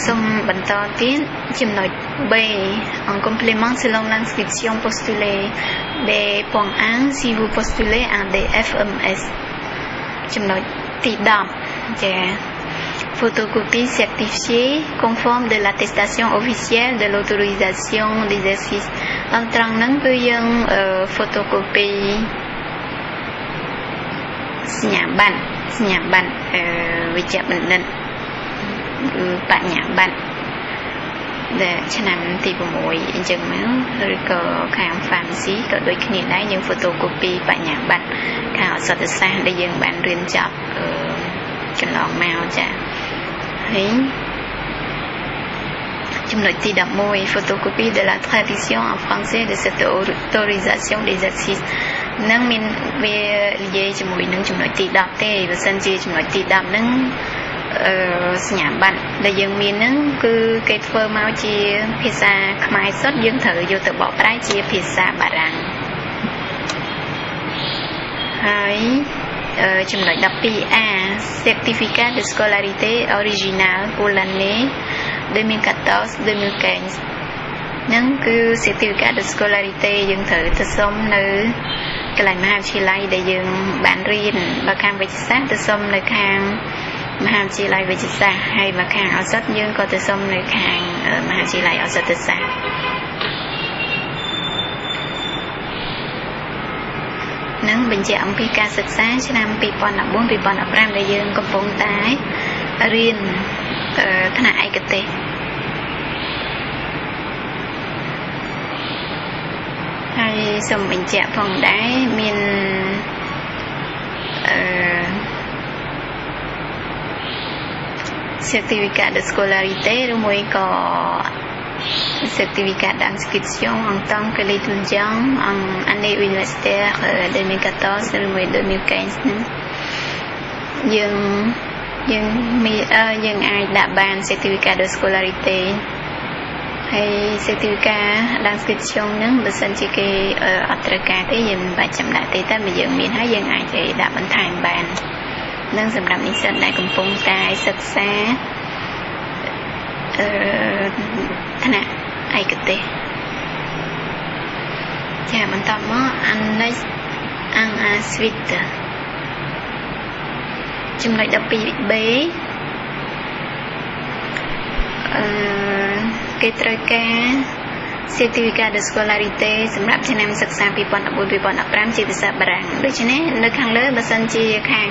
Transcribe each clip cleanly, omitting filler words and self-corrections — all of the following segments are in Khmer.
Somme Bantantin, Jimnoid B, en complément selon l'inscription postulée B.1 si vous postulez un DFMS. Jimnoid Tidam, photocopie certifiée conforme de l'attestation officielle de l'autorisation d'exercice. En trang nâng cứ dân photocopie nhãn bản vì chạm bình định bạn nhãn bản để cho nằm thì của mỗi chừng mới có khám phàm xí có đôi khi đấy những photocopy bạn nhãn bản khảo sát từ xa để dân bạn riêng chọc cho lòng màu chả thấy chúng nói thì đậm môi photocopie de la tradition en français de cette autorisation d'exercice nâng mình về dễ cho mùi nâng chúng nói thì đậm tê và sân dễ chúng nói thì đậm nâng nhãn bản để dân mình nâng cứ kết phơ mau chia phía xa khmai xuất dân thử vô tự bỏ trái chia phía xa bà rằng hãy chúng nói đập PA certificat de scolarité original pour l'année 2014-2015 nâng cứ certificat de scolarité dân thử tự sống nữ cái lại mà chỉ lại để dân bản riêng và khang về sát tự sống nơi khang mà chỉ lại về sát hay mà khang ở sát dân có tự sống nơi khang mà chỉ lại ở sát tự sát nâng bình chạm khi caศึกษา ឆ្នាំ 2014-2015 ដែលយើងកំពុងតែរៀនថ្នាក់ឯកទេសហើយសូមបញ្ជាក់ផងដែរមាន certificat de scolarité ឬមួយក៏ certificat d'inscription en tant que l'étudiant en année universitaire 2014 ឬមួយ 2015 ហ្នឹងយើងអាចដាក់បាន certificat de scolarité ហើយ certificat d'inscription ហ្នឹងបើសិនជាគេអត់ត្រូវការទេយើងមិនបាច់ចាំដាក់ទេតែបើយើងមានហើយយើងអាចដាក់បន្ថែមបាននឹងសម្រាប់និស្សិតដែលកំពុងតែសិក្សាថ្នាក់ឯកទេសចាបន្តមក Annex en ensuite ចំណុច 12B គេត្រូវការ certificat de scolarité សម្រាប់ឆ្នាំសិក្សា 2014-2015 ជាភាសាបារាំងដូច្នេះនៅខាងលើបើសិនជាខាង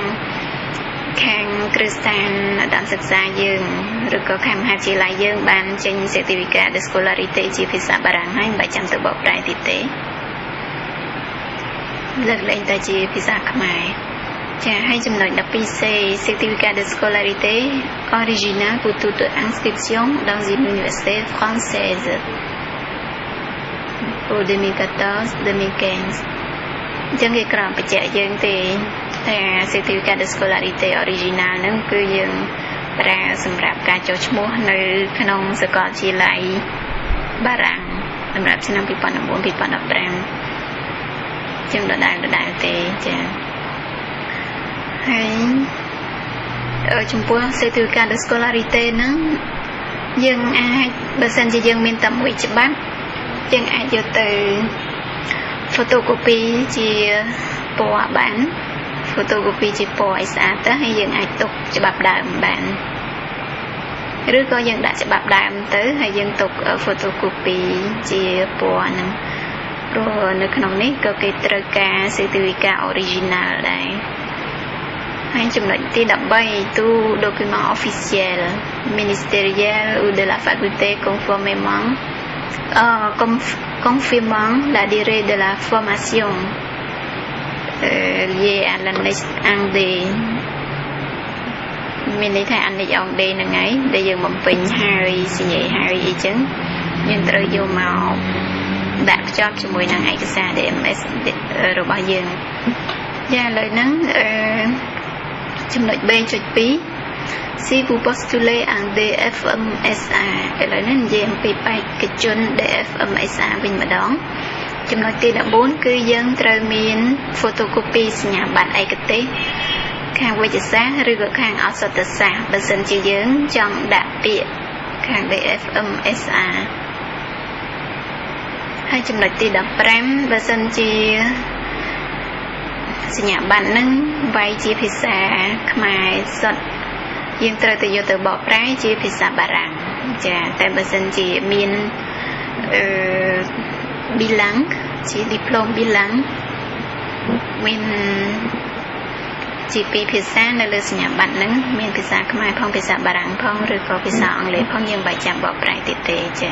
គ្រឹះស្ថានដល់សិក្សាយើងឬក៏ខាងមហាវិទ្យាល័យយើងបានចេញ certificat de scolarité ជាភាសាបារាំងហើយមិនបាច់ចាំទៅបកប្រែទៀតទេលើកលែងតែជាភាសាខ្មែរចាហើយចំណុច 12C certificat de scolarité original pour toute inscription dans une université française pour 2014-2015 ចឹងគេក្រំបញ្ជាក់យើងទេតែ certificat de scolarité original ហ្នឹងគឺយើងប្រើសម្រាប់ការចុះឈ្មោះនៅក្នុងសាកលវិទ្យាល័យបារាំងសម្រាប់ឆ្នាំ 2014-2015 ចឹងដដែលទេចាហើយចំពោះ certificat de scolarité ហ្នឹងយើងអាចបើសិនជាយើងមានតែមួយច្បាប់យើងអាចយកទៅ photocopy ជាពណ៌បាន photocopy ជាពណ៌ឲ្យស្អាតទៅហើយយើងអាចទុកច្បាប់ដើមបានឬក៏យើងដាក់ច្បាប់ដើមទៅហើយយើងទុក photocopy ជាពណ៌ហ្នឹងព្រោះនៅក្នុងនេះក៏គេត្រូវការ certificat original ដែរហើយចំណុចទី 13 tout document officiel ministériel ou de la faculté confirmant la durée de la formation liée à l'annexe 1D មានន័យថា annexe 1D ហ្នឹងហើយដែលយើងបំពេញហើយសញ្ញាហើយអីចឹងយើងត្រូវយកមកដាក់ភ្ជាប់ជាមួយនឹងឯកសារ DMS របស់យើងចាឥឡូវហ្នឹងចំណុច B.2 si vous postulez en DFMSA ឥឡូវនេះនិយាយអំពីបេក្ខជន DFMSA វិញម្ដងចំណុចទី 14 គឺយើងត្រូវមាន photocopy សញ្ញាបត្រឯកទេស ខាងវិទ្យាសាស្ត្រឬក៏ខាងឱសថសាស្ត្របើសិនជាយើងចង់ដាក់ពាក្យខាង DFMSR ហើយចំណុចទី15បើសិនជាសញ្ញាបត្រនឹងវាយជាភាសាខ្មែរសុទ្ធយើងត្រូវទៅយកទៅបកប្រែជាភាសាបារាំងចាតែបើសិនជាមានbilang ជា diploma bilang មានជាពីរភាសានៅលើសញ្ញាបត្រហ្នឹងមានភាសាខ្មែរផងភាសាបារាំងផងឬក៏ភាសាអង់គ្លេសផងយើងបាច់ចាំបកប្រែទៀតទេចា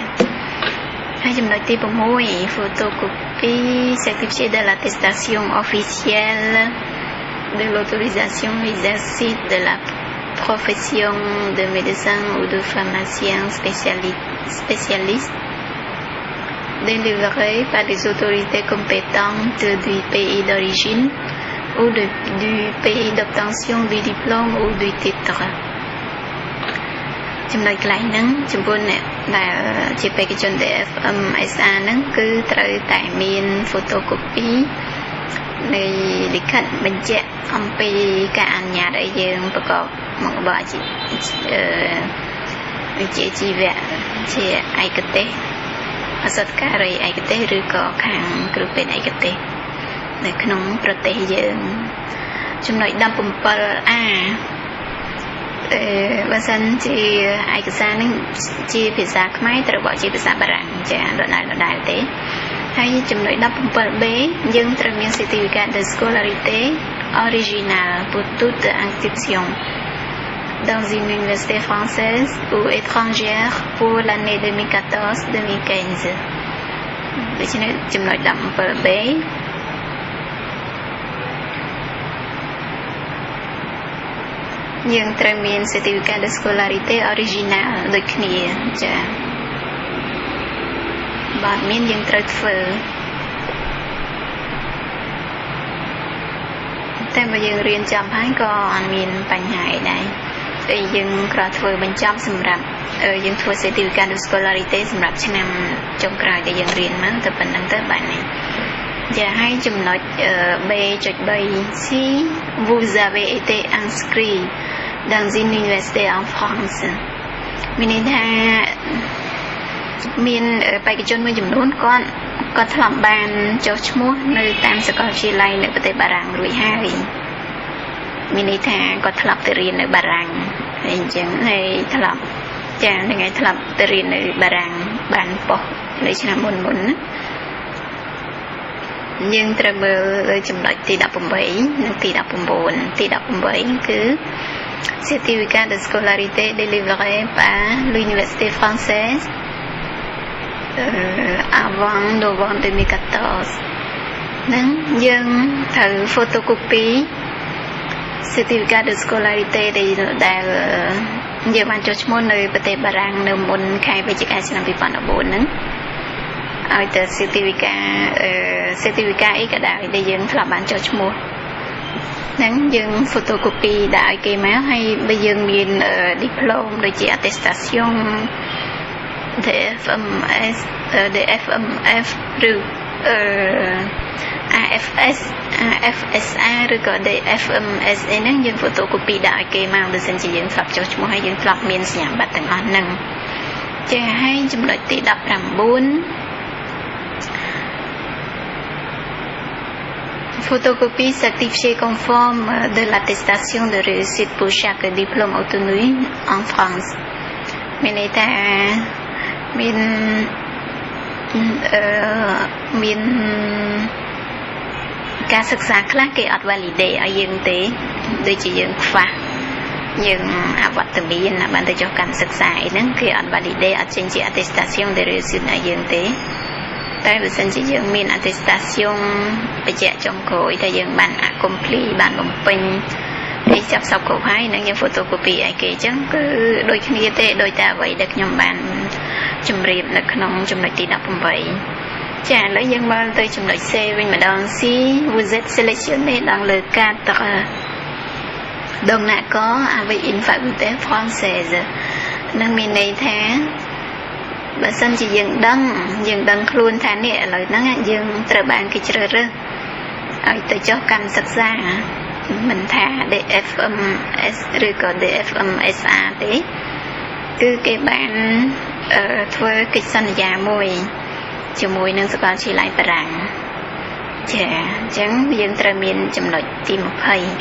ហើយចំណុចទី6 photocopie certifié de l'attestation officielle de l'autorisation d'exercice de la profession de médecin ou de pharmacien spécialiste délivré par les autorités compétentes du pays d'origine ou du pays d'obtention du diplôme ou du titre ចំណុចកន្លែងហ្នឹងចំពោះអ្នកដែលជាបេក្ខជន DFMSR ហ្នឹងគឺត្រូវតែមាន photocopy នៃលិខិតបញ្ជាក់អំពីការអនុញ្ញាតឲ្យយើងប្រកបមុខរបរវិជ្ជាជីវៈជាឯកទេសអសតការីឯកទេសឬក៏ខាងគ្រូពេទ្យឯកទេសនៅក្នុងប្រទេសយើងចំណុច 17A បើសិនជាឯកសារនេះជាភាសាខ្មែរត្រូវបកជាភាសាបារាំងចាដដែលទេហើយចំណុច 17B យើងត្រូវមាន certificat de scolarité originale pour toute inscription dans une université française ou étrangère pour l'année 2014-2015 ដូច្នេះចំណុច 17B យើងត្រូវមាន certificat de scolarité originale ដូចគ្នាចាបើមានយើងត្រូវធ្វើតែបើយើងរៀនចប់ហើយក៏អត់មានបញ្ហាអីដែរតែយើងគ្រាន់ធ្វើបញ្ចប់សម្រាប់យើងធ្វើ certificat de scolarité សម្រាប់ឆ្នាំចុងក្រោយដែលយើងរៀនមកតែប៉ុណ្្នឹងទៅបាននេះចាហើយចំណុច B.3 si vous avez été inscrit dans une université en France មានន័យថាមានបេក្ខជនមួយចំនួនគាត់ធ្លាប់បានចុះឈ្មោះនៅតាមសាកលវិទ្យាល័យនៅប្រទេសបារាំងរួចហើយមានន័យថាគាត់ធ្លាប់ទៅរៀននៅបារាំងហើយអញ្ចឹងហើយធ្លាប់ចាថ្ងៃធ្លាប់ទៅរៀននៅបារាំងបានប៉ុស្តិ៍នៅឆ្នាំមុនណាយើងត្រូវមើលចំណុចទី18និងទី19ទី18គឺ certificat de scolarité délivré par l'université française avant novembre 2014 នឹងយើងត្រូវ photocopy certificat de scolarité ដែលយើងបានចុះឈ្មោះនៅប្រទេសបារាំងនៅមុនខែវិច្ឆិកាឆ្នាំ2014ហ្នឹងឲ្យទៅ certificate អីក៏ដោយដែលយើងធ្លាប់បានចុះឈ្មោះហ្នឹងយើង photocopy ដាក់ឲ្យគេមកហើយបើយើងមាន diploma ដូចជា attestation DFMS DFMF ឬAFSR ឬក៏ DFMS អីហ្នឹងយើង photocopy ដាក់ឲ្យគេមកបើសិនជាយើងធ្លាប់ចុះឈ្មោះហើយយើងធ្លាប់មានសញ្ញាបត្រទាំងអស់ហ្នឹងចាហើយចំណុចទី19 photocopie certifiée conforme de l'attestation de réussite pour chaque diplôme obtenu en France មានន័យថាមានការសិក្សាខ្លះគេអត់ validate ឲ្យយើងទេដូចជាយើងខ្វះយើងអវត្តមានបានទៅចុះកម្មសិក្សាអីហ្នឹងគេអត់ validate អត់ចេញជា attestation de réussite ឲ្យយើងទេតែបើសិនជាយើងមាន attestation បញ្ជាក់ចុងក្រោយថាយើងបាន accompli បានបំពេញឯកចាប់សពគ្រប់ហើយនឹងយើង photocopy ឲ្យគេអញ្ចឹងគឺដូចគ្នាទេដោយតែអ្វីដែលខ្ញុំបានជម្រាបនៅក្នុងចំណុចទី18ចាឥឡូវយើងមើលទៅចំណុច C វិញម្ដង C vous êtes sélectionné dans le cadre d'un accord avec une faculté française នឹងមានន័យថាបើសិនជាយើងដឹងខ្លួនថានេះឥឡូវហ្នឹងយើងត្រូវបានគេជ្រើសរើសឲ្យទៅចុះកម្មសិក្សា មិនថា DFMS ឬក៏ DFMSA ទេគឺគេបានធ្វើកិច្ចសន្យាមួយជាមួយនឹងសាកលវិទ្យាល័យបារាំងចាអញ្ចឹងយើងត្រូវមានចំណុចទី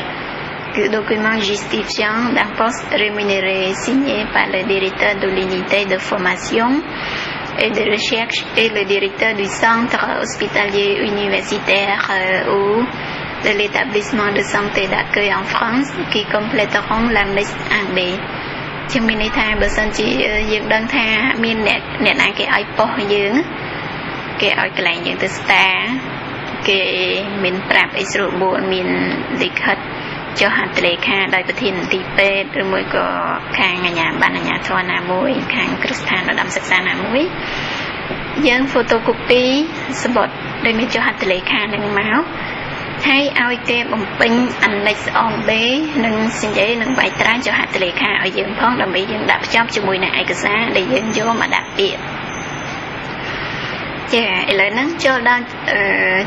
20គឺ document justifiant d'un poste rémunéré signé par le directeur de l'unité de formation et de recherche et le directeur du centre hospitalier universitaire ou de l'établissement de santé d'accueil en France qui compléteront la liste en B ជាមានន័យថាបើសិនជាយើងដឹងថាមានអ្នកណាគេឲ្យប៉ុស្តិ៍យើងគេឲ្យកន្លែងយើងទៅស្តាគេមានប្រាប់អីស្រួលបួនមានលិខិតចុះហត្ថលេខាដោយប្រធានមន្ទីរពេទ្យឬមួយក៏ខាងអាជ្ញាប័ណ្ណអាជ្ញាធរណាមួយខាងគ្រឹះស្ថានឧត្តមសិក្សាណាមួយយើង photocopy សម្បត្តិដែលមានចុះហត្ថលេខានឹងមកហើយឲ្យគេបំពេញ Annex អង B និងសញ្ញេនិងបាយត្រាចុះហត្ថលេខាឲ្យយើងផងដើម្បីយើងដាក់ភ្ជាប់ជាមួយនឹងឯកសារដែលយើងយកមកដាក់ពាក្យចាឥឡូវហ្នឹងចូលដល់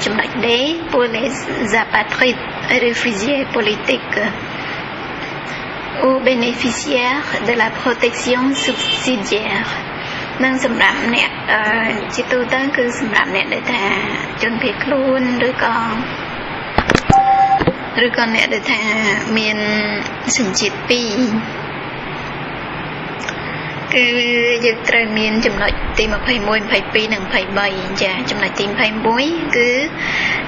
ចំណុច D pour les apatrides réfugiés politiques ou bénéficiaires de la protection subsidiaire នឹងសម្រាប់អ្នកជាទូទៅគឺសម្រាប់អ្នកដែលថាជនភៀសខ្លួនឬក៏អ្នកដែលថាមានសញ្ជាតិ2គឺយើងត្រូវមានចំណុចទី21 22និង23ចាចំណុចទី21គឺ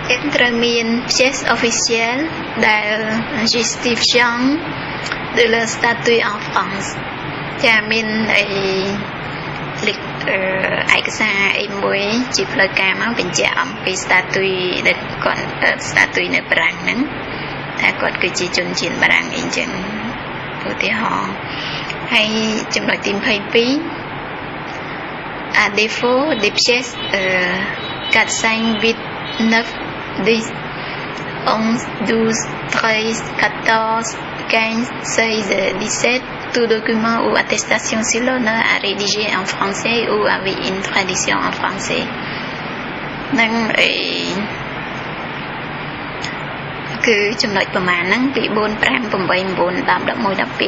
យើងត្រូវមាន pièce officielleដែល justifiant de leur statut en France ចាមានឯកសារអីមួយជាផ្លូវការមកបញ្ជាក់អំពី statut ដែលគាត់ statut នៅបារាំងហ្នឹងថាគាត់គឺជាជនជាតិបារាំងអីចឹងឧទាហរណ៍ហើយចំណុចទី22 à défaut des pièces 4 5 8 9 10 11 12 13 14 15 16 17 tout document ou attestation sur l'honneur à rédiger en français ou avec une traduction en français នឹងគឺចំណុចប្រមាណហ្នឹងពី4 5 8 9 10 11 12 13 14 15 16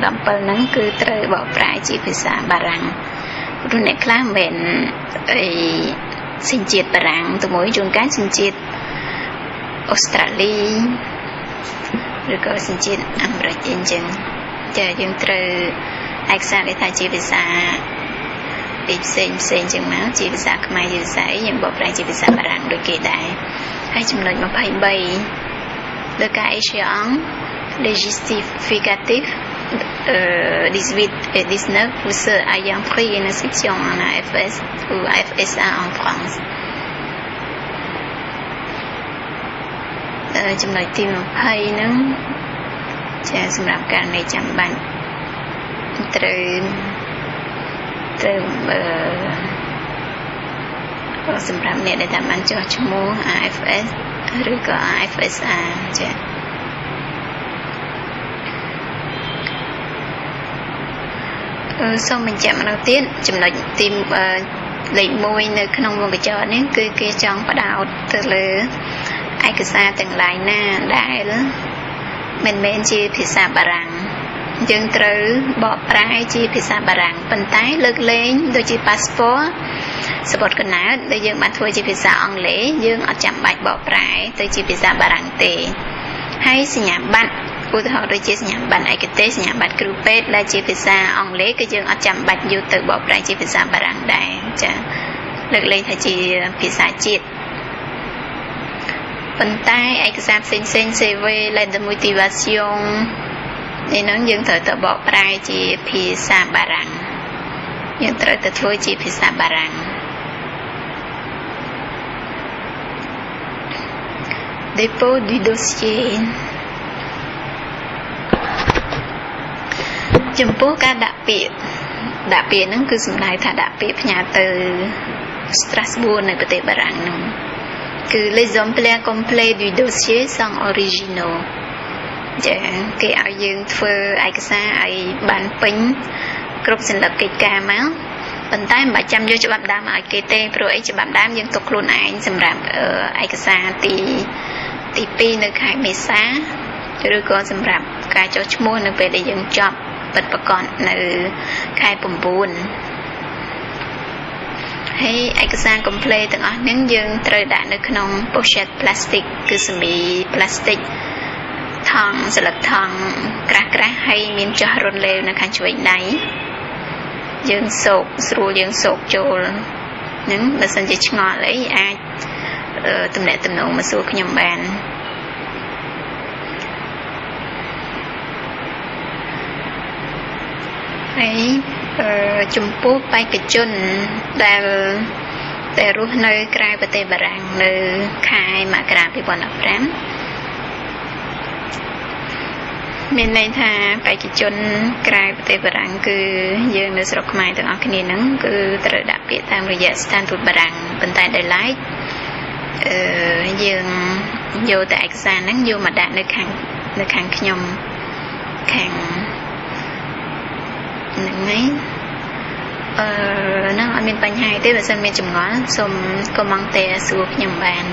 17ហ្នឹងគឺត្រូវបកប្រែជាភាសាបារាំងព្រោះអ្នកខ្លះមិនមែនសញ្ជាតិបារាំងទៅមួយជួនកាលសញ្ជាតិអូស្ត្រាលីឬក៏សញ្ជាតិអាមេរិកអីចឹងចាយើងត្រូវឯកសារដែលថាជាភាសាផ្សេងចឹងមកជាភាសាខ្មែរជាភាសាអីយើងបកប្រែជាភាសាបារាំងដូចគេដែរហើយចំណុច23 le cas échéant les justificatifs 18 et 19 pour ceux ayant pris une inscription en AFS ou AFSA en France ចំណុចទី20ហ្នឹងចាសម្រាប់ករណីចាំបាច់ត្រូវសម្រាប់អ្នកដែលតាមបានចុះឈ្មោះ AFS ឬក៏ AFSA ចាសូមបញ្ជាក់ម្ដងទៀតចំណុចទីលេខ1នៅក្នុងវងកញ្ចក់នេះគឺគេចង់បដោតទៅលើឯកសារទាំងឡាយណាដែលមិនមែនជាភាសាបារាំងយើងត្រូវបកប្រែជាភាសាបារាំងប៉ុន្តែលើកលែងដូចជា passport សបុតកណើតដែលយើងបានធ្វើជាភាសាអង់គ្លេសយើងអត់ចាំបាច់បកប្រែទៅជាភាសាបារាំងទេហើយសញ្ញាបត្រឧទាហរណ៍ដូចជាសញ្ញាបត្រឯកទេសសញ្ញាបត្រគ្រូពេទ្យដែលជាភាសាអង់គ្លេសគឺយើងអត់ចាំបាច់យកទៅបកប្រែជាភាសាបារាំងដែរចាលើកលែងថាជាភាសាជាតិប៉ុន្តែឯកសារផ្សេងCV lettre de motivation នេះនឹងយើងត្រូវទៅបកប្រែជាភាសាបារាំងយើងត្រូវទៅធ្វើជាភាសាបារាំង dépôt du dossier ចំពោះការដាក់ពាក្យហ្នឹងគឺសំដៅថាដាក់ពាក្យផ្ញើទៅ Strasbourg នៅប្រទេសបារាំងហ្នឹងគឺ les exemplaires complets du dossier sont originaux ចាគេឲ្យយើងធ្វើឯកសារឲ្យបានពេញគ្រប់សន្លឹកកិច្ចការមកប៉ុន្តែមិនបាច់ចាំយកច្បាប់ដើមឲ្យគេទេព្រោះអីច្បាប់ដើមយើងទុកខ្លួនឯងសម្រាប់ឯកសារទី ទី2នៅខែមេសាឬក៏សម្រាប់ការចុះឈ្មោះនៅពេលដែលយើងចប់ពិតប្រាកដនៅខែ9ហើយឯកសារ complete ទាំងអស់ហ្នឹងយើងត្រូវដាក់នៅក្នុង pochette plastic គឺសម្លៀក plastic ថង់ស្លឹកថង់ក្រាស់ៗហើយមានចោះរន្លេវនៅខាងឆ្វេងដៃយើងសោកស្រួលយើងសោកចូលហ្នឹងបើសិនជាឆ្ងល់អីអាចទំនាក់ទំនងមកសួរខ្ញុំបានហើយចំពោះបេក្ខជនដែលរស់នៅក្រៅប្រទេសបារាំងនៅខែមករា2015មានន័យថាបេក្ខជនក្រៅប្រទេសបារាំងគឺយើងនៅស្រុកខ្មែរទាំងអស់គ្នាហ្នឹងគឺត្រូវដាក់ពាក្យតាមរយៈស្ថានទូតបារាំងប៉ុន្តែដោយឡែកយើងយកតែឯកសារហ្នឹងយកមកដាក់នៅខាងខ្ញុំខាងហ្នឹងហើយហ្នឹងអត់មានបញ្ហាទេបើសិនមានចម្ងល់សូម commentaire សួរខ្ញុំបាន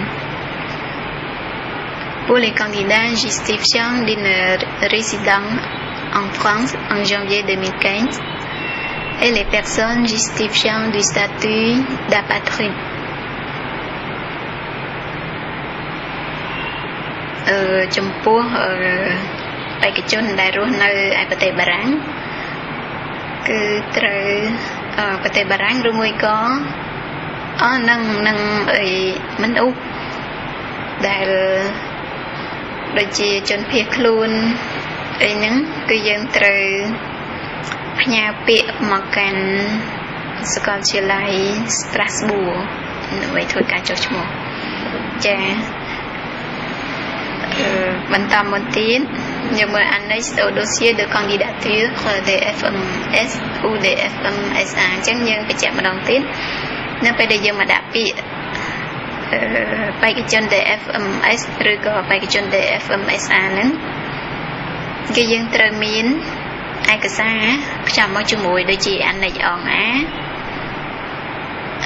Pour les candidats justifiant d'une résidence en France en janvier 2015 et les personnes justifiant du statut d'apatride ចំពោះបេក្ខជនដែលរស់នៅឯប្រទេសបារាំងគឺត្រូវប្រទេសបារាំងឬមួយក៏នឹងមនុស្សដែលដូចជាជនភៀសខ្លួនអីហ្នឹងគឺយើងត្រូវផ្ញើពាក្យមកកាន់សាកលវិទ្យាល័យ Strasbourg ដើម្បីធ្វើការចុះឈ្មោះចាបន្តមកទៀតយកមើល Annex au dossier de candidature des FMS ou des FMSA អញ្ចឹងយើងបញ្ជាក់ម្ដងទៀតនៅពេលដែលយើងមកដាក់ពាក្យបេក្ខជនដែល FMS ឬក៏បេក្ខជនដែល FMSA ហ្នឹងគឺយើងត្រូវមានឯកសារផ្សំមកជាមួយដូចជា Annex អង A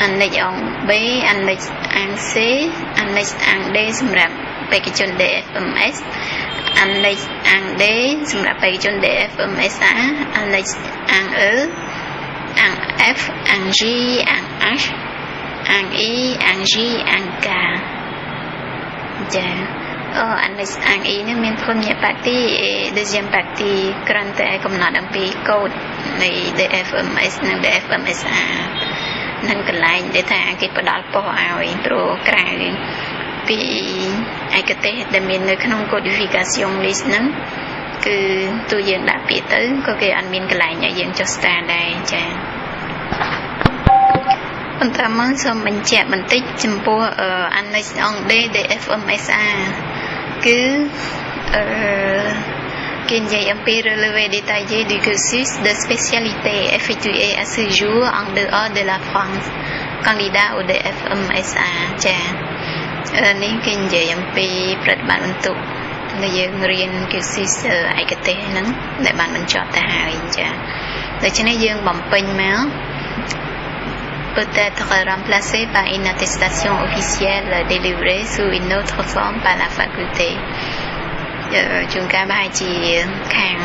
Annex អង B Annex អង C Annex អង D សម្រាប់បេក្ខជន DFMS Annex អង D សម្រាប់បេក្ខជន DFMSA Annex អង E អង F អង G អង H អង E អង G អង K ចា Annex អង E នេះមាន première partie et deuxième partie គ្រាន់តែកំណត់អំពីកូដនៃ DFMS និង DFMSA នឹងកន្លែងដែលថាគេផ្ដល់ប៉ុស្តិ៍ឲ្យព្រោះក្រៅពីឯកទេសដែលមាននៅក្នុង codification list ហ្នឹងគឺទូយើងដាក់ពាក្យទៅក៏គេអត់មានកន្លែងឲ្យយើងចុះស្តារដែរចា៎បន្តមកសូមបញ្ជាក់បន្តិចចំពោះ Annex អង D DFMSA គឺគេនិយាយអំពី relevé détaillé du cursus de spécialité effectué à ce jour en dehors de la France candidat au DFMSA ចា៎នេះគេនិយាយអំពីប្រតិបត្តិបន្ទុកដែលយើងរៀន cursus ឯកទេសហ្នឹងដែលបានបញ្ចប់ទៅហើយចា៎ដូច្នេះយើងបំពេញមក peut être remplacé par une attestation officielle délivrée sous une autre forme par la faculté ជួនកាលប្រហែលជាខាង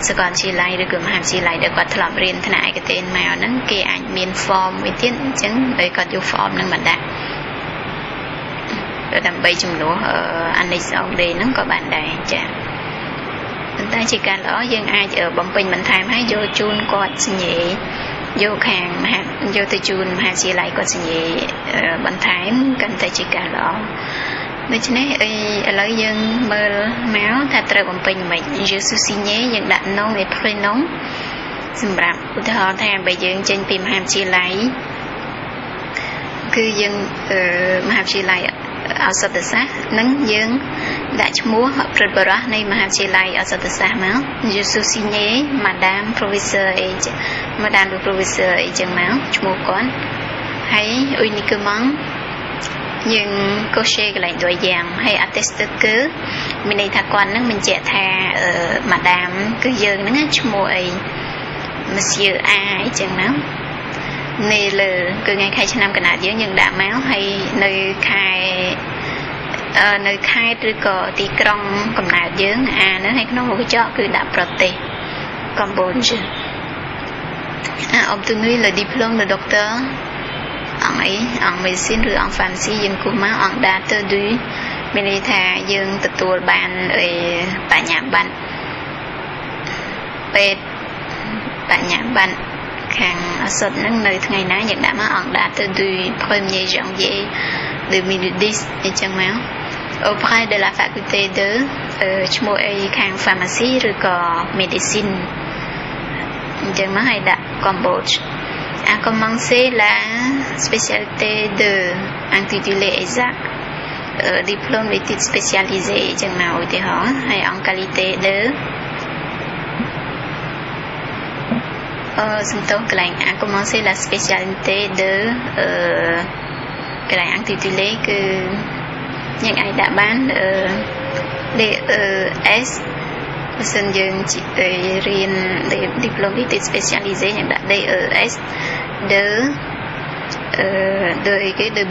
សាកលវិទ្យាល័យឬក៏មហាវិទ្យាល័យដែលគាត់ធ្លាប់រៀនថ្នាក់ឯកទេសមកហ្នឹងគេអាចមាន form មួយទៀតអញ្ចឹងហើយគាត់យក form ហ្នឹងមកដាក់ដើម្បីជំនួស Annex អង D ហ្នឹងក៏បានដែរចា៎ប៉ុន្តែជាការល្អយើងអាចបំពេញបន្ថែមឲ្យយកជូនគាត់សញ្ញាយកខាងយកទៅជូនមហាវិទ្យាល័យគាត់សញ្ញាបន្ថែមកាន់តែជាការល្អដូច្នេះឥឡូវយើងមើលមកថាត្រូវបំពេញមិន Je suis signé យើងដាក់ nom et prénom សម្រាប់ឧទាហរណ៍ថាបើយើងចេញពីមហាវិទ្យាល័យគឺយើងមហាវិទ្យាល័យឱសថសាស្ត្រនឹងយើងដាក់ឈ្មោះព្រឹទ្ធបរិះនៃមហាវិទ្យាល័យឱសថសាស្ត្រមក Je suis signé Madame Professeur H Madame le Professeur អីចឹងមកឈ្មោះគាត់ហើយ uniquement យើង cocher កន្លែងដូចយ៉ាងហើយ atteste que មានន័យថាគាត់នឹងបញ្ជាក់ថា Madame គឺយើងហ្នឹងឈ្មោះអី Monsieur A អីចឹងមកនៃលើគឺថ្ងៃខែឆ្នាំកណាត់យើងដាក់មកហើយនៅខែ នៅខេត្តឬក៏ទីក្រុងកំណើតយើងអានោះហើយក្នុងមុខកញ្ចក់គឺដាក់ប្រទេសកម្ពុជាobtenu le diplôme de docteur en médecine ឬ en pharmacie យើងគូសមកអង្គ date du មានន័យថាយើងទទួលបានបញ្ញាបត្រពេទ្យបញ្ញាបត្រខាងអសត់ហ្នឹងនៅថ្ងៃណាយើងដាក់មកអង្គ date du 1er janvier 2010អញ្ចឹងមក auprès de la faculté de ឈ្មោះអីខាង pharmacie ឬក៏ médecine អញ្ចឹងមកឲ្យដាក់ Cambodge a commencé la spécialité de intitulé exact diplôme d'études spécialisées អញ្ចឹងមកឧទាហរណ៍ហើយអង្គ qualité de សំទោសកន្លែង a commencé la spécialité de កន្លែង intitulé គឺយើងអាចដាក់បានDES បើសិនយើងរៀន diplôme d'études spécialisées យើងដាក់ DES de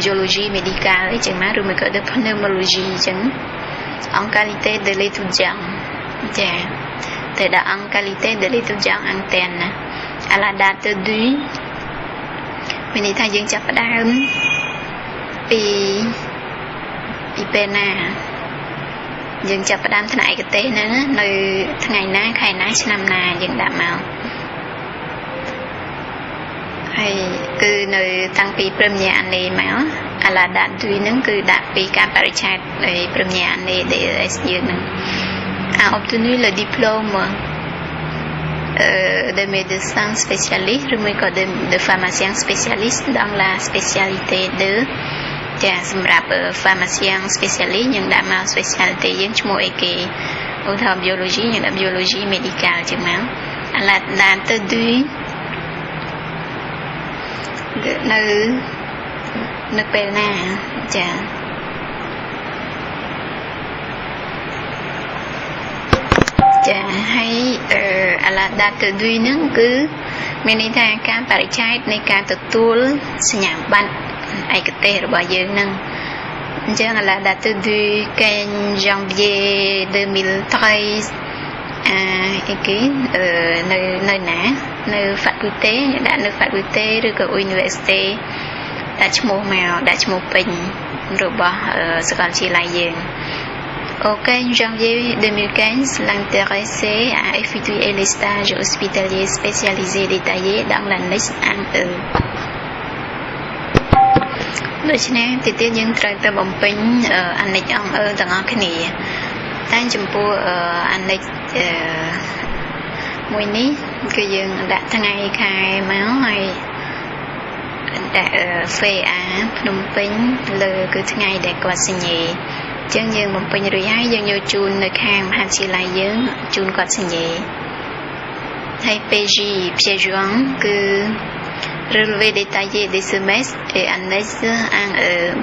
biologie médicale អញ្ចឹងមកឬមួយក៏ de pneumologie អញ្ចឹងអង្គ qualité de l'étudiant ចាតែដាក់អង្គ qualité de l'étudiant interne à la date du មានន័យថាយើងចាប់ផ្ដើមពីពេលណាយើងចាប់ផ្ដើមថ្នាក់ឯកទេសហ្នឹងនៅថ្ងៃណាខែណាឆ្នាំណាយើងដាក់មកហើយគឺនៅតាំងពី première année មក à la date du ហ្នឹងគឺដាក់ពីការបរិច្ឆេទនៃ première année DES យើងហ្នឹង a obtenu le diplôme de médecin spécialiste ឬមួយក៏ de pharmacien spécialiste dans la spécialité de ចាសម្រាប់ pharmacien spécialiste យើងដាក់មក spécialité យើងឈ្មោះអីគេឧទាហរណ៍ biologie យើងដាក់ biologie médicale ចឹងមក à la date du នៅពេលណាចាចាហើយà la date du ហ្នឹងគឺមានន័យថាការបរិច្ឆេទនៃការទទួលសញ្ញាបត្រឯកទេសរបស់យើងហ្នឹងអញ្ចឹង à la date du 15 janvier 2013អីគេនៅណានៅ faculté ដាក់នៅ faculté ឬក៏ université ដាក់ឈ្មោះមកដាក់ឈ្មោះពេញរបស់សាកលវិទ្យាល័យយើងAu 15 janvier 2015, l'intéressé a effectué les stages hospitaliers spécialisés détaillés dans l'annexe 1E ដូច្នេះទីទៀតយើងត្រូវទៅបំពេញអានិចអង្គទាំងអស់គ្នាតែចំពោះអានិចមួយនេះគឺយើងដាក់ថ្ងៃខែមកហើយដាក់ FA ភ្នំពេញលើគឺថ្ងៃដែលគាត់សញ្ញេអញ្ចឹងយើងបំពេញរួចហើយយើងយកជូននៅខាងមហាវិទ្យាល័យយើងជូនគាត់សញ្ញេហើយ PJ piège គឺ relevé détaillé des semestres et annexe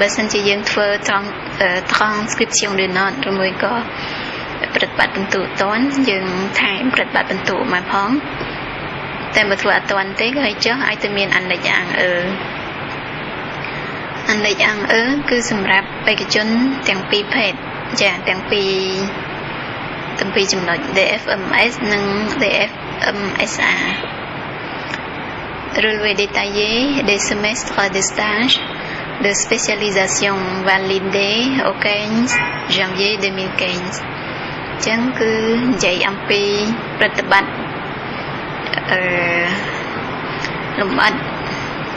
បើសិនជាយើងធ្វើ transcription de note ឬមួយក៏ប្រតិបត្តិបន្ទុតនយើងថែមប្រតិបត្តិបន្ទុមកផងតែបើធ្វើអត់តន់ទេក៏ឲ្យចុះឲ្យតែមានអានិចអានិចគឺសម្រាប់បេក្ខជនទាំងពីរភេទចាទាំងពីរចំណុច DFMS និង DFMSA relevé détaillé des semestres de stage de spécialisation validé au 15 janvier 2015 ចឹងគឺនិយាយអំពីប្រតិបត្តិលំអិត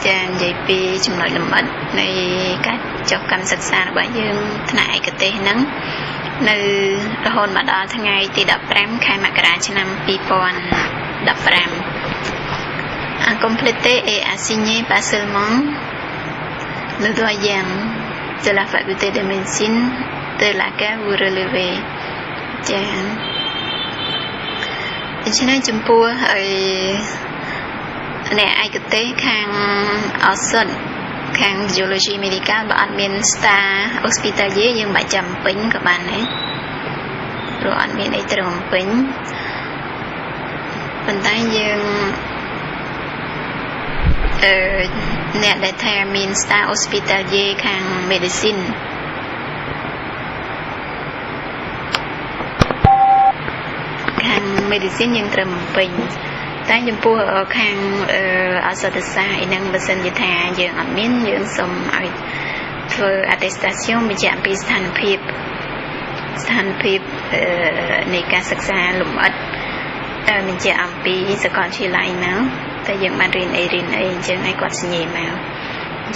ចានិយាយពីចំណុចលម្អិតនៃការចុះកម្មសិក្សារបស់យើងថ្នាក់ឯកទេសហ្នឹងនៅរហូតមកដល់ថ្ងៃទី15ខែមករាឆ្នាំ2015 à compléter et assigner pas seulement le doyen de la faculté de médecine de laquelle vous relevez ចាដូច្នេះចំពោះអ្នកឯកទេសខាងឱសថខាង biologie médicale បើអត់មាន star hospitalier យើងមិនចាំពេញក៏បានដែរព្រោះអត់មានអីត្រូវពេញប៉ុន្តែយើងអ្នកដែលថាមាន star hospitalier ខាង medicine medicine យើងត្រឹមពេញតែចំពោះខាងអសតសាស្ត្រឯនឹងបើសិនជាថាយើងអត់មានយើងសូមឲ្យធ្វើ attestation បញ្ជាក់ពីស្ថានភាពនៃការសិក្សាលម្អិតតែបញ្ជាក់អំពីសាកលវិទ្យាល័យមកតែយើងបានរៀនអីអញ្ចឹងឲ្យគាត់សញ្ញាមក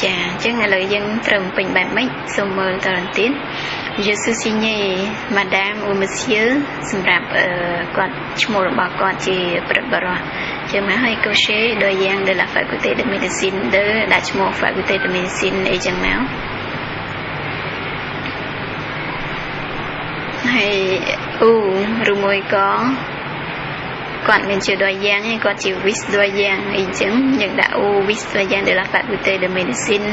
ចាអញ្ចឹងឥឡូវយើងត្រឹមពេញបែបម៉េចសូមមើលតរទៀត Je suis signé madame ou monsieur សម្រាប់គាត់ឈ្មោះរបស់គាត់ជាប្រិទ្ធបរិះចឹងមកឲ្យ cocher doyen de la faculté de médecine ដាក់ឈ្មោះ faculté de médecine អីចឹងមកហើយឬមួយក៏គាត់មានជា doyen គាត់ជា vice doyen អីចឹងយើងដាក់ vice doyen de la faculté de médecine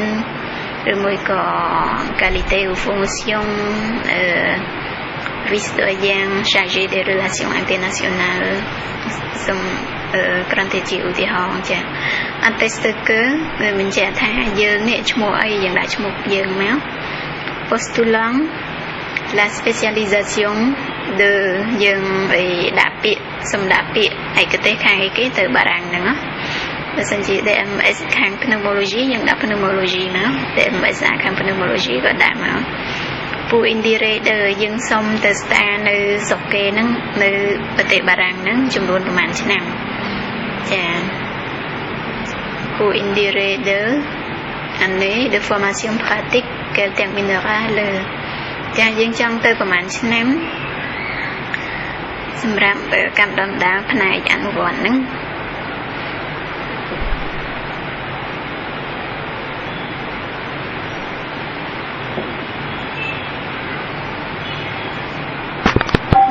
ឬមួយក៏ qualité ou fonction vice doyen chargé des relations internationales សូមគ្រាន់តែជាឧទាហរណ៍ចា atteste que បញ្ជាក់ថាយើងនេះឈ្មោះអីយើងដាក់ឈ្មោះយើងមក postulant la spécialisation de យើងដាក់ពាក្យសំដាក់ពាក្យឯកទេសខាងអីគេទៅបារាំងហ្នឹងណាបើសិនជា DMS ខាង pneumology យើងដាក់ pneumology មក DMS ខាង pneumology ក៏ដាក់មកពូ Indirator យើងសុំទៅស្តារនៅស្រុកគេហ្នឹងនៅប្រទេសបារាំងហ្នឹងចំនួនប្រហែលឆ្នាំចាពូ Indirator année de formation pratique qu'elle terminera le ចាយើងចង់ទៅប្រហែលឆ្នាំសម្រាប់កម្មដំណើរផ្នែកអនុវត្តហ្នឹង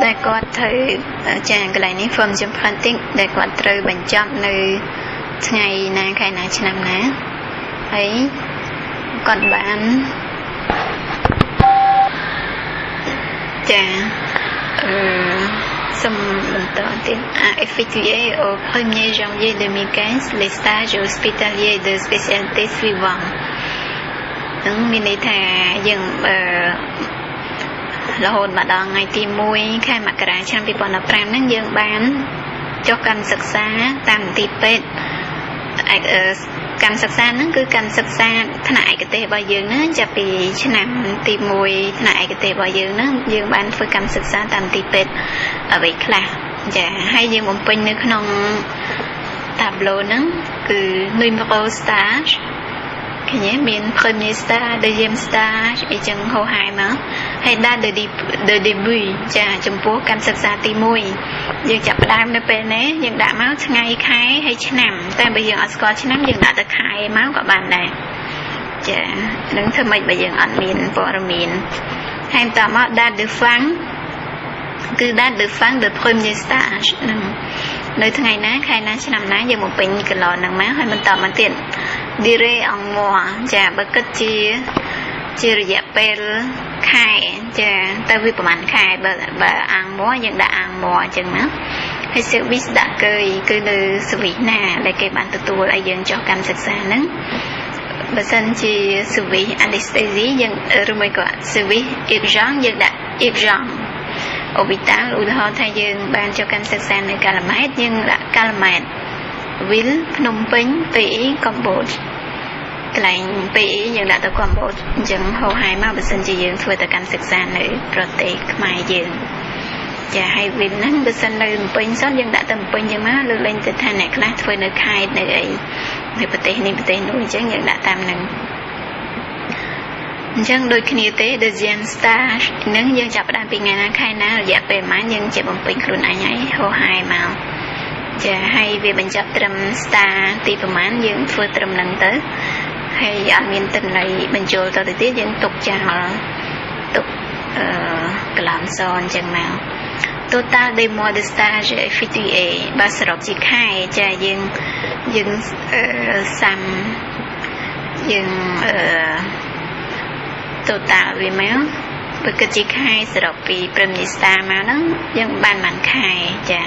តែគាត់ត្រូវចាកន្លែងនេះ formation pratique ដែលគាត់ត្រូវបញ្ចប់នៅថ្ងៃណាខែណាឆ្នាំណាហើយគាត់បានចាសូមបន្តទៀត effectué au 1er janvier 2015 les stages hospitaliers de spécialité suivants នឹងមានន័យថាយើងរហូតមកដល់ថ្ងៃទី1ខែមករាឆ្នាំ2015ហ្នឹងយើងបានចុះកម្មសិក្សាតាមនីតិពេទ្យកម្មសិក្សាហ្នឹងគឺកម្មសិក្សាថ្នាក់ឯកទេសរបស់យើងណាចាប់ពីឆ្នាំទី1ថ្នាក់ឯកទេសរបស់យើងហ្នឹងយើងបានធ្វើកម្មសិក្សាតាមនីតិពេទ្យអ្វីខ្លះចាហើយយើងបំពេញនៅក្នុង tableau ហ្នឹងគឺ numéro stage ឃើញទេមាន premier stage deuxième stage អីចឹងហោហាយមកហើយ date de début ចាចំពោះកម្មសិក្សាទី1យើងចាប់ផ្ដើមនៅពេលណាយើងដាក់មកថ្ងៃខែហើយឆ្នាំតែបើយើងអត់ស្គាល់ឆ្នាំយើងដាក់តែខែមកក៏បានដែរចានឹងធ្វើម៉េចបើយើងអត់មានព័ត៌មានហើយបន្តមក date de fin គឺ date de fin de premier stage នឹងនៅថ្ងៃណាខែណាឆ្នាំណាយើងមកពេញកន្លងហ្នឹងមកហើយបន្តមកទៀត dire en mois ចាបើគិតជារយៈពេលខែចាទៅវាប្រហែលខែបើអាងmoisយើងដាក់អាងmoisអញ្ចឹងណាហើយ service ដាក់គឺនៅ service ណាដែលគេបានទទួលឲ្យយើងចុះកម្មសិក្សាហ្នឹងបើសិនជា service anesthesie យើងឬមួយក៏ service urgent យើងដាក់ urgent hospital ឧទាហរណ៍ថាយើងបានចុះកម្មសិក្សានៅកាឡាម៉ែតយើងដាក់កាឡាម៉ែត Will ភ្នំពេញ PE កម្ពុជាកន្លែង PE យើងដាក់ទៅកម្ពុជាអញ្ចឹងហោហាយមកបើសិនជាយើងធ្វើទៅកម្មសិក្សានៅប្រទេសខ្មែរយើងចាហើយ Will ហ្នឹងបើសិននៅភ្នំពេញសិនយើងដាក់ទៅភ្នំពេញអញ្ចឹងមកលើកលែងទៅថាអ្នកខ្លះធ្វើនៅខេត្តនៅអីនៅប្រទេសនេះប្រទេសនោះអញ្ចឹងយើងដាក់តាមហ្នឹងអញ្ចឹងដូចគ្នាទេ deuxième stage ហ្នឹងយើងចាប់ផ្ដើមពីថ្ងៃណាខែណារយៈពេលប៉ុន្មានយើងជាបំពេញខ្លួនឯងហើយហោហាយមកចាហើយវាបញ្ចប់ត្រឹម star ទីប្រហែលយើងធ្វើត្រឹមហ្នឹងទៅហើយអត់មានតម្លៃបញ្ចូលទៅទៀតយើងទុកចោលទុកកន្លងសអញ្ចឹងមក total des mois de stage effectué បើសរុបជាខែចាយើងសាំយើង total វាមកបើគិតជាខែសរុបពី premier star មកហ្នឹងយើងបានប៉ុន្មានខែចា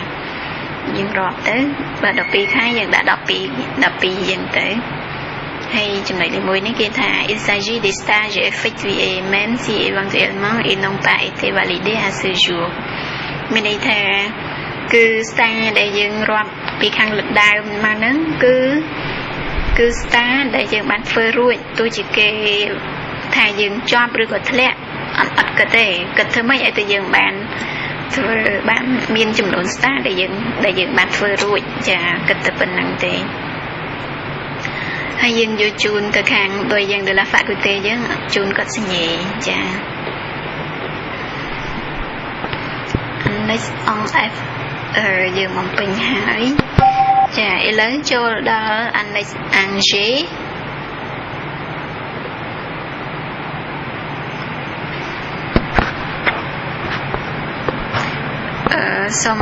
យើងរាប់ទៅបើ12ខែយើងដាក់12យើងទៅហើយចំណុចទី1នេះគេថា il s'agit des stages effectués même si éventuellement ils n'ont pas été validés à ce jour មានន័យថា គឺ star ដែលយើងរាប់ពីខាងលើដើមមកហ្នឹងគឺ star ដែលយើងបានធ្វើរួចទោះជាគេថាយើងជាប់ឬក៏ធ្លាក់អត់គិតទេគិតធ្វើម៉េចឲ្យតែយើងបានធ្វើបានមានចំនួន star ដែលយើងបានធ្វើរួចចាគិតតែប៉ុណ្្នឹងទេហើយយើងយកជូនទៅខាងដោយយើងដែល faculty យើងជូនគាត់សញ្ញេចា next on F យើងបំពេញហើយចាឥឡូវចូលដល់ annex Angé សូម